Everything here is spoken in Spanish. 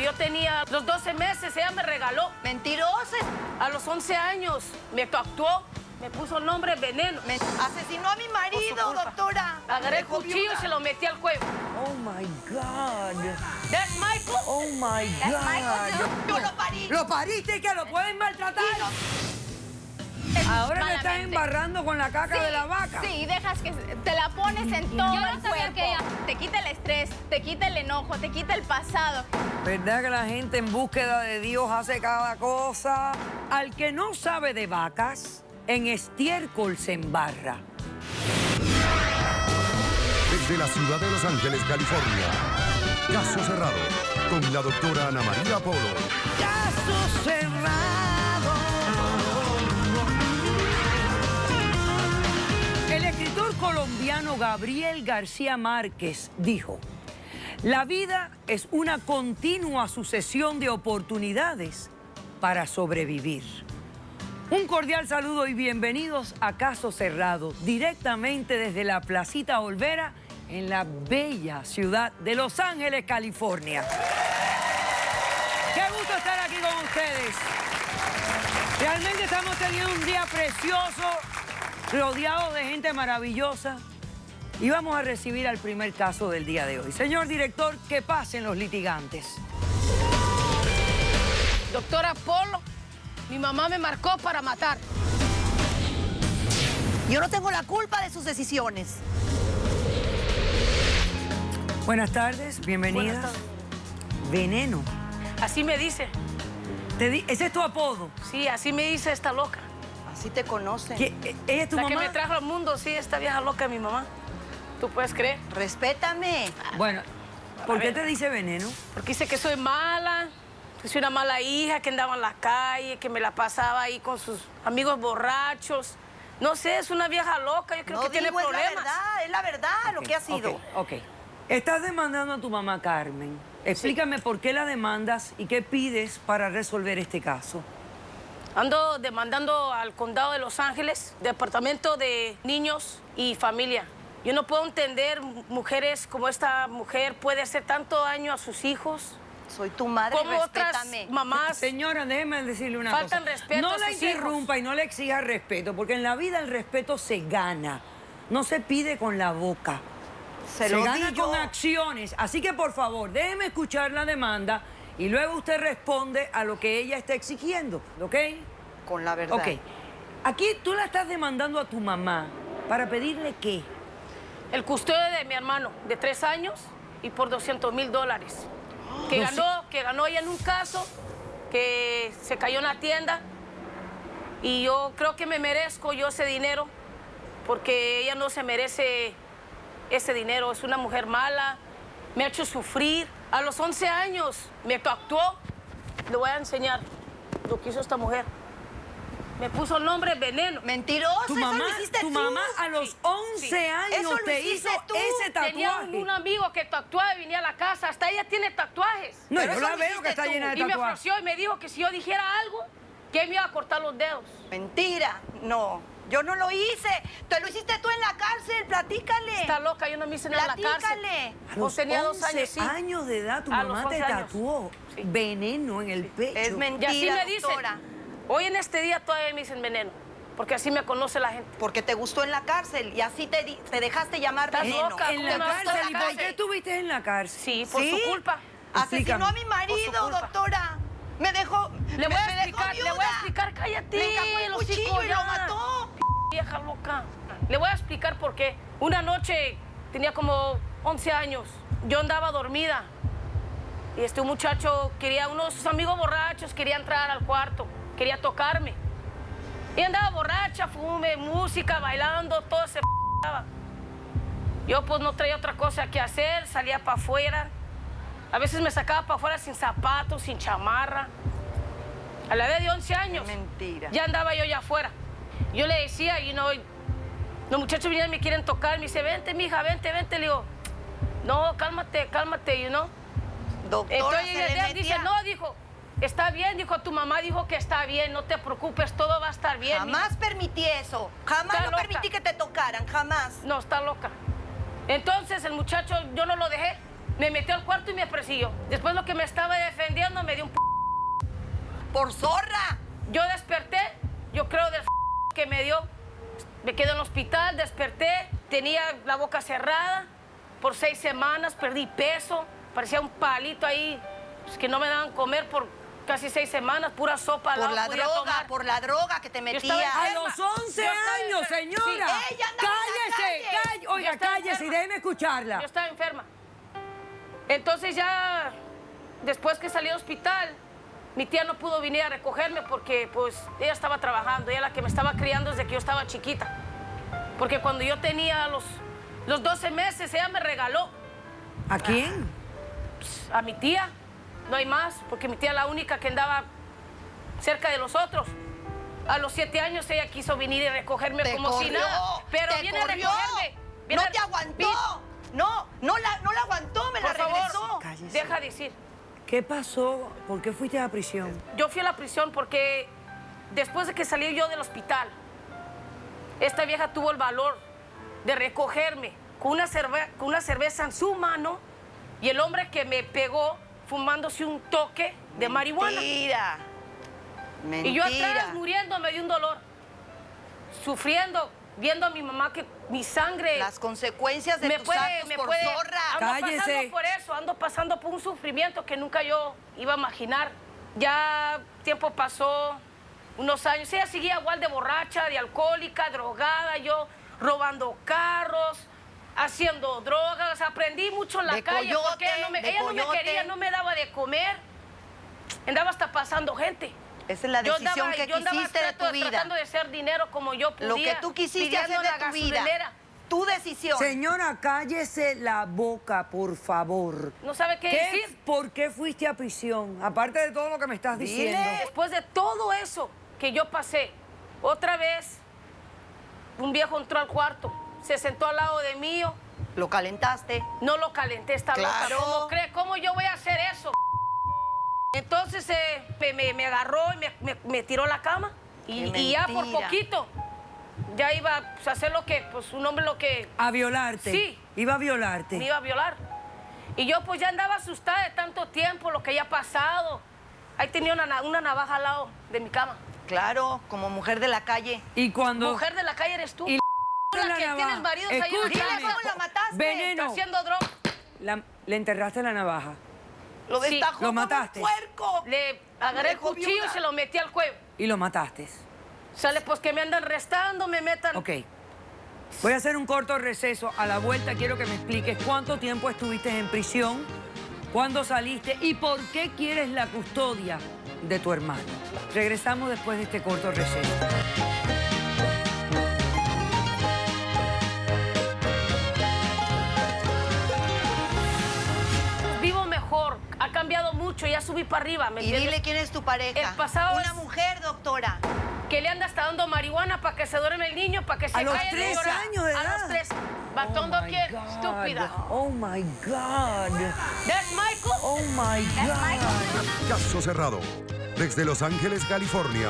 yo tenía los 12 meses, ella me regaló. Mentirosa. A los 11 años me actuó, me puso el nombre Veneno. Asesinó a mi marido, doctora. Agarré el cuchillo y se lo metí al cuello. Oh my God. That's Michael. Oh my That's Michael, God. yo lo parí. ¿Lo pariste y que lo pueden maltratar? Ahora te estás Malamente. embarrando con la caca de la vaca. Sí, y dejas que te la pones en todo el cuerpo. Te quita el estrés, te quita el enojo, te quita el pasado. ¿Verdad que la gente en búsqueda de Dios hace cada cosa? Al que no sabe de vacas, en estiércol se embarra. Desde la ciudad de Los Ángeles, California. Caso cerrado con la doctora Ana María Polo. ¡Caso cerrado! El escritor colombiano Gabriel García Márquez dijo: la vida es una continua sucesión de oportunidades para sobrevivir. Un cordial saludo y bienvenidos a Caso Cerrado, directamente desde la Placita Olvera, en la bella ciudad de Los Ángeles, California. ¡Qué gusto estar aquí con ustedes! Realmente estamos teniendo un día precioso, rodeado de gente maravillosa. Y vamos a recibir al primer caso del día de hoy. Señor director, que pasen los litigantes. Doctora Polo, mi mamá me marcó para matar. Yo no tengo la culpa de sus decisiones. Buenas tardes, bienvenidas. Buenas tardes. Veneno. Así me dice. ¿Ese es tu apodo? Sí, así me dice esta loca. Así te conocen. ¿Ella es tu La mamá? que me trajo al mundo, sí, esta vieja loca, mi mamá. ¿Tú puedes creer? Respétame. Bueno, ¿por qué ver. te dice veneno? Porque dice que soy mala, que soy una mala hija, que andaba en la calle, que me la pasaba ahí con sus amigos borrachos. No sé, es una vieja loca, yo creo que tiene problemas. Es la verdad lo que ha sido. Ok. Estás demandando a tu mamá Carmen. Explícame por qué la demandas y qué pides para resolver este caso. Ando demandando al condado de Los Ángeles, Departamento de Niños y Familia. Yo no puedo entender mujeres como esta mujer puede hacer tanto daño a sus hijos. Soy tu madre, Como otras respétame. mamás. Señora, déjeme decirle una Faltan cosa. respeto No a la sus interrumpa hijos. y no le exija respeto, porque en la vida el respeto se gana. No se pide con la boca. Se Se lo gana digo. con acciones. Así que, por favor, déjeme escuchar la demanda y luego usted responde a lo que ella está exigiendo, ¿ok? Con la verdad. Ok. Aquí tú la estás demandando a tu mamá para pedirle qué. El custodio de mi hermano, de 3 años y por $200,000. Que ganó ella en un caso, que se cayó en la tienda. Y yo creo que me merezco yo ese dinero, porque ella no se merece ese dinero. Es una mujer mala, me ha hecho sufrir. A los 11 años me actuó. Le voy a enseñar lo que hizo esta mujer. Me puso el nombre Veneno. Mentirosa, Tu eso mamá, lo hiciste tu tú. mamá a los Sí, 11 sí. años Eso lo te hiciste hizo tú. ese Tenía tatuaje. un amigo que tatuaba y venía a la casa. Hasta ella tiene tatuajes. No, Pero yo eso la lo veo hiciste que está tú. llena de Y me tatuajes. ofreció y me dijo que si yo dijera algo, que me iba a cortar los dedos. Mentira. No, yo no lo hice. Te lo hiciste tú en la cárcel. Platícale. Está loca, yo no me hice nada en la cárcel. Platícale. A Yo los tenía 11 2 años, sí. años de edad, tu A los mamá te 11 años. tatuó Sí. veneno en el pecho. Es Y mentira, así me dicen. doctora. Hoy en este día todavía me dicen Veneno, porque así me conoce la gente. Porque te gustó en la cárcel y así te dejaste llamar Estás veneno. loca, En ¿cómo la me vas a cárcel. ¿Y la por qué cárcel? estuviste en la cárcel? Sí, por su culpa. Asesinó Explícame. a mi marido, culpa. doctora. Me dejó. Le voy a me dejó explicar, le voy a viuda. explicar, cállate. Le encañó el los cuchillo hijos y ya. lo mató. Vieja loca. Le voy a explicar por qué. Una noche, tenía como 11 años, yo andaba dormida. Y un muchacho quería, uno de sus amigos borrachos, quería entrar al cuarto, quería tocarme. Y andaba borracha, fume, música, bailando, todo se p***aba. Yo pues no traía otra cosa que hacer, salía para afuera. A veces me sacaba para afuera sin zapatos, sin chamarra. A la edad de 11 años. Mentira. Ya andaba yo allá afuera. Yo le decía, los muchachos vienen y me quieren tocar. Me dice, vente, mija, vente, vente. Le digo, no, cálmate, cálmate, Doctora, Entonces se le él dice, metía. no, dijo, está bien, dijo, tu mamá dijo que está bien, no te preocupes, todo va a estar bien. Jamás permití eso. Jamás Está no loca. permití que te tocaran, jamás. No, está loca. Entonces el muchacho, yo no lo dejé. Me metió al cuarto y me persiguió. Después lo que me estaba defendiendo me dio un ¡Por zorra! Yo desperté, yo creo del que me dio. Me quedé en el hospital, desperté, tenía la boca cerrada por 6 semanas, perdí peso, parecía un palito ahí, pues, que no me daban comer por casi 6 semanas, pura sopa. Por la droga que te metía. A los 11 años, señora. Sí, ella andaba en la calle. Oiga, Yo estaba cállese y enferma. déjeme escucharla. Yo estaba enferma. Entonces ya, después que salí del hospital, mi tía no pudo venir a recogerme porque pues ella estaba trabajando, ella la que me estaba criando desde que yo estaba chiquita. Porque cuando yo tenía los 12 meses, ella me regaló ¿A quién? a mi tía. No hay más, porque mi tía es la única que andaba cerca de los otros. A los 7 años ella quiso venir y recogerme Te como si corrió, nada. Pero te viene corrió. a recogerme. Viene No te aguantó. No la aguantó, me la Por favor, regresó. Cállese. deja de decir. ¿Qué pasó? ¿Por qué fuiste a la prisión? Yo fui a la prisión porque después de que salí yo del hospital, esta vieja tuvo el valor de recogerme con una cerveza en su mano y el hombre que me pegó fumándose un toque de marihuana. Mentira. Mentira. Y yo atrás muriéndome de un dolor, sufriendo, viendo a mi mamá que mi sangre... Las consecuencias de tus actos por zorra. Cállese. Ando pasando por un sufrimiento que nunca yo iba a imaginar. Ya tiempo pasó, unos años, ella seguía igual de borracha, de alcohólica, drogada, yo robando carros, haciendo drogas, aprendí mucho en la De calle coyote, porque ella no me coyote. quería, no me daba de comer, andaba hasta pasando gente. Esa es la decisión que quisiste de tu vida. Tratando de hacer dinero como yo podía. Lo que tú quisiste hacer pidiendo de la tu vida. gasolinera. Tu decisión. Señora, cállese la boca, por favor. ¿No sabe qué decir? ¿Por qué fuiste a prisión? Aparte de todo lo que me estás diciendo. Después de todo eso que yo pasé, otra vez un viejo entró al cuarto, se sentó al lado de mí, Lo calentaste. no lo calenté, está loca. Claro. ¿Cómo cree? ¿Cómo yo voy a hacer eso? Entonces me agarró y me tiró a la cama Qué y ya por mentira. poquito ya iba pues, a hacer lo que, pues un hombre lo que A violarte. Sí. Iba a violarte. me iba a violar. Y yo pues ya andaba asustada de tanto tiempo, lo que había pasado. Ahí tenía una navaja al lado de mi cama. Claro, como mujer de la calle. Y cuando... Mujer de la calle eres tú. Y la la que navaja. tienes maridos ahí en la Escúchame. calle. Dile cómo la mataste. Veneno. Haciendo droga. Le enterraste la navaja. Lo Sí. destajó Lo como un mataste. puerco. Le agarré el dejó cuchillo viuda. y se lo metí al cuello. Y lo mataste. Sale, pues que me andan arrestando, me metan. Ok. Voy a hacer un corto receso. A la vuelta quiero que me expliques cuánto tiempo estuviste en prisión, cuándo saliste y por qué quieres la custodia de tu hermano. Regresamos después de este corto receso. Vivo mejor, ha cambiado mucho, ya subí para arriba, ¿me Y entiendes? dile quién es tu pareja. El pasado Una es- mujer, doctora. Que le anda hasta dando marihuana para que se duerme el niño, para que se A los calle de 3 llorar. años de edad. A los 3. Batondo my quién, God. estúpida. Oh my God. ¿That's Michael? Oh my God. Caso cerrado. Desde Los Ángeles, California.